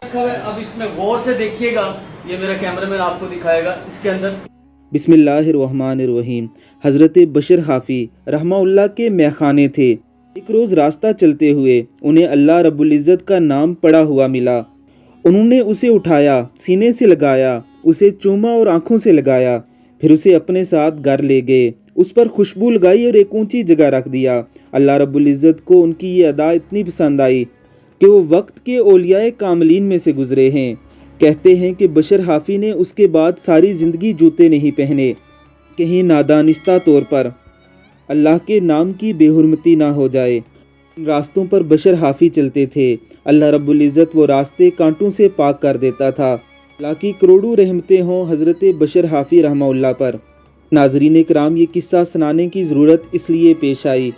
अब इसमें गौर से देखिएगा, ये मेरा कैमरामैन आपको दिखाएगा। इसके अंदर बिस्मिल्लाहिर्रहमानिर्रहीम। हज़रत बशर हाफ़ी रहमाउल्लाह के मैखाने थे। एक रोज़ रास्ता चलते हुए उन्हें अल्लाह रब्बुल इज़्ज़त का नाम पड़ा हुआ मिला। उन्होंने उसे उठाया, सीने से लगाया, उसे चूमा और आँखों से लगाया, फिर उसे अपने साथ घर ले गए, उस पर खुशबू लगाई और एक ऊंची जगह रख दिया। अल्लाह रब्बुल इज़्ज़त को उनकी ये अदा इतनी पसंद आई कि वो वक्त के औलियाए कामलीन में से गुज़रे हैं। कहते हैं कि बशर हाफ़ी ने उसके बाद सारी ज़िंदगी जूते नहीं पहने, कहीं नादानिस्ता तौर पर अल्लाह के नाम की बेहुरमती ना हो जाए। इन रास्तों पर बशर हाफ़ी चलते थे। अल्लाह रब्बुल इज़्ज़त वो रास्ते कांटों से पाक कर देता था। अल्लाह की करोड़ों रहमतें हों हज़रत बशर हाफ़ी रहमाउल्लाह पर। नाज़रीन कराम, ये किस्सा सुनाने की ज़रूरत इसलिए पेश आई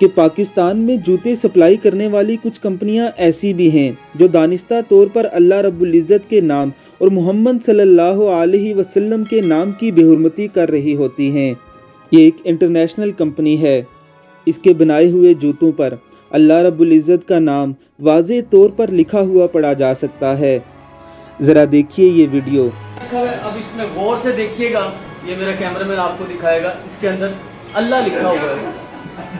कि पाकिस्तान में जूते सप्लाई करने वाली कुछ कंपनियां ऐसी भी हैं जो दानिस्ता तौर पर अल्लाह रब्बुल इज़्ज़त के नाम और मोहम्मद सल्लल्लाहु अलैहि वसल्लम के नाम की बेहुरमती कर रही होती हैं। ये एक इंटरनेशनल कंपनी है। इसके बनाए हुए जूतों पर अल्लाह रब्बुल इज़्ज़त का नाम वाज़े तौर पर लिखा हुआ पढ़ा जा सकता है। ज़रा देखिए ये वीडियो। अब इसमें गौर से देखिएगा, ये मेरा कैमरामैन आपको दिखाएगा। इसके अंदर अल्लाह लिखा हुआ है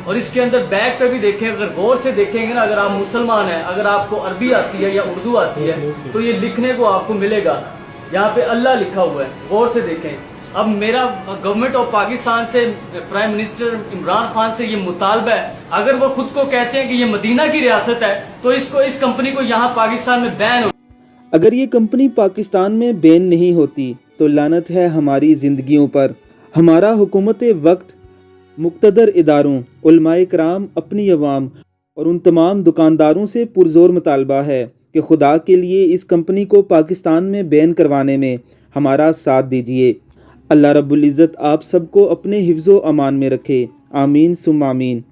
और इसके अंदर बैक पे भी देखें, अगर गौर से देखेंगे ना, अगर आप मुसलमान हैं, अगर आपको अरबी आती है या उर्दू आती है तो ये लिखने को आपको मिलेगा। यहाँ पे अल्लाह लिखा हुआ है, गौर से देखें। अब मेरा गवर्नमेंट ऑफ पाकिस्तान से, प्राइम मिनिस्टर इमरान खान से ये मुतालबा है, अगर वो खुद को कहते हैं कि ये मदीना की रियासत है तो इस कंपनी को यहाँ पाकिस्तान में बैन हो। अगर ये कंपनी पाकिस्तान में बैन नहीं होती तो लानत है हमारी ज़िंदगियों पर। हमारा हुकूमत वक्त, मुक़्तदर इदारों, उलमाए कराम, अपनी अवाम और उन तमाम दुकानदारों से पुरज़ोर मुतालबा है कि खुदा के लिए इस कंपनी को पाकिस्तान में बैन करवाने में हमारा साथ दीजिए। अल्लाह रब्बुल इज़्ज़त आप सबको अपने हिफ्ज़ो अमान में रखे। आमीन सुम्मा आमीन।